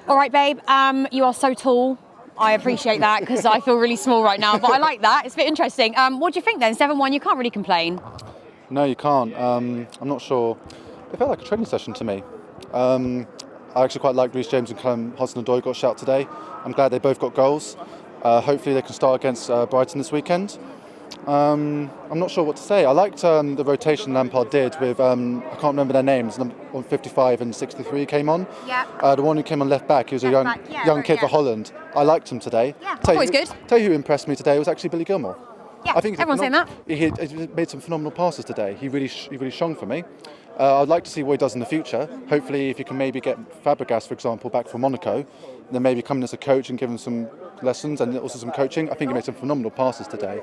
All right, babe, you are so tall. I appreciate that because I feel really small right now, but I like that. It's a bit interesting. What do you think then? 7-1, you can't really complain. No, you can't. I'm not sure. It felt like a training session to me. I actually quite liked Reece James and Callum Hudson-Odoi got shout today. I'm glad they both got goals. Hopefully they can start against Brighton this weekend. I'm not sure what to say. I liked the rotation Lampard did with, I can't remember their names, on 55 and 63 came on. Yeah. The one who came on left back, he was a young kid for Holland. I liked him today. Yeah, always good. Tell you who impressed me today was actually Billy Gilmour. Yeah, I think everyone's saying that. He made some phenomenal passes today. He really shone for me. I'd like to see what he does in the future. Hopefully, if you can maybe get Fabgregas, for example, back from Monaco, then maybe come in as a coach and give him some lessons and also some coaching. I think he made some phenomenal passes today.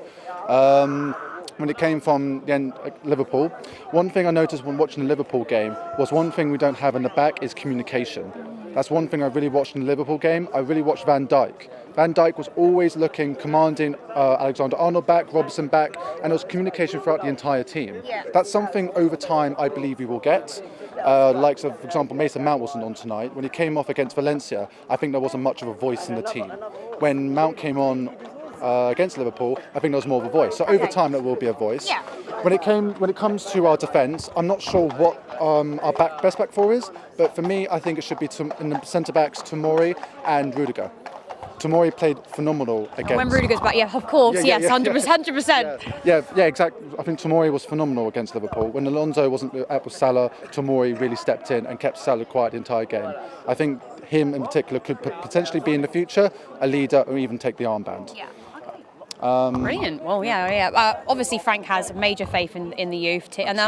When it came from the end, Liverpool, one thing I noticed when watching the Liverpool game was one thing we don't have in the back is communication. That's one thing I really watched in the Liverpool game. I really watched Van Dijk. Van Dijk was always looking, commanding Alexander-Arnold back, Robertson back, and there was communication throughout the entire team. Yeah. That's something over time I believe we will get. Like, so, for example, Mason Mount wasn't on tonight. When he came off against Valencia, I think there wasn't much of a voice in the team. When Mount came on against Liverpool, I think there was more of a voice. So over time there will be a voice. Yeah. When it comes to our defence, I'm not sure what our best back four is, but for me, I think it should be in the centre backs, Tomori and Rudiger. Tomori played phenomenal against. When Rudiger's back, yeah, of course, yes, 100%. Yeah, exactly. I think Tomori was phenomenal against Liverpool. When Alonso wasn't out with Salah, Tomori really stepped in and kept Salah quiet the entire game. I think him in particular could potentially be in the future a leader or even take the armband. Yeah. Brilliant. Well, yeah. Obviously, Frank has major faith in the youth, and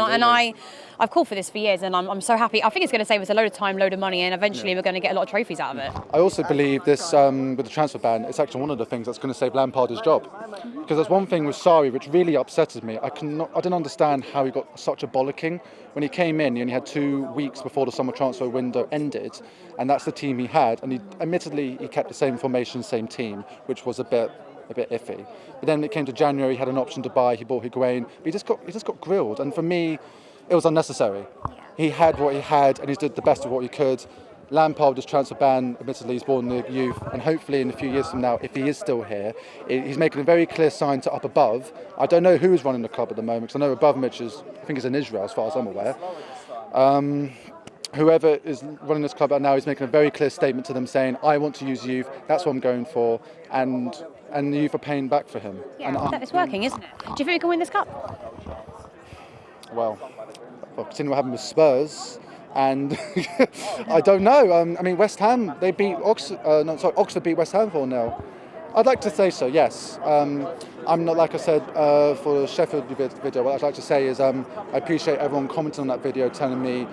I've called for this for years, and I'm so happy. I think it's going to save us a load of time, load of money, and eventually we're going to get a lot of trophies out of it. I also believe this with the transfer ban, it's actually one of the things that's going to save Lampard his job. Because there's one thing with Sarri which really upsetted me. I didn't understand how he got such a bollocking. When he came in, he only had 2 weeks before the summer transfer window ended, and that's the team he had. And admittedly he kept the same formation, same team, which was a bit iffy. But then when it came to January, he had an option to buy. He bought Higuain, but he just got grilled. And for me, it was unnecessary. He had what he had, and he did the best of what he could. Lampard, his transfer ban, admittedly, he's born in the youth, and hopefully in a few years from now, if he is still here, he's making a very clear sign to up above. I don't know who's running the club at the moment, because I know Abramovich is in Israel, as far as I'm aware. Whoever is running this club right now is making a very clear statement to them saying, I want to use youth, that's what I'm going for, and the youth are paying back for him. Yeah, it's working, isn't it? Do you think we can win this cup? Well, considering what happened with Spurs, and I don't know. I mean, West Ham, they beat Oxford beat West Ham 4-0. I'd like to say so, yes. I'm not, like I said, for the Sheffield video, what I'd like to say is I appreciate everyone commenting on that video, telling me,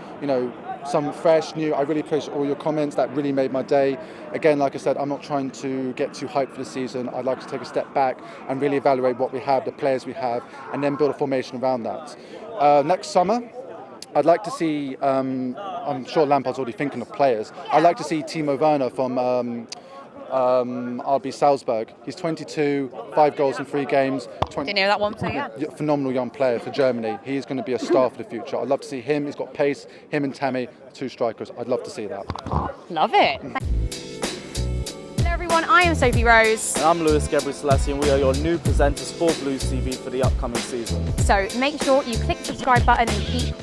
some fresh, new. I really appreciate all your comments. That really made my day. Again, like I said, I'm not trying to get too hyped for the season. I'd like to take a step back and really evaluate what we have, the players we have, and then build a formation around that. Next summer, I'd like to see, I'm sure Lampard's already thinking of players. I'd like to see Timo Werner from RB Salzburg. He's 22, 5 goals in 3 games. Didn't know that one, so yeah. Phenomenal young player for Germany. He's going to be a star for the future. I'd love to see him. He's got pace. Him and Tammy, 2 strikers. I'd love to see that. Love it. Hello everyone, I am Sophie Rose. And I'm Lewis Gebre-Selassie, and we are your new presenters for Blues TV for the upcoming season. So make sure you click the subscribe button and keep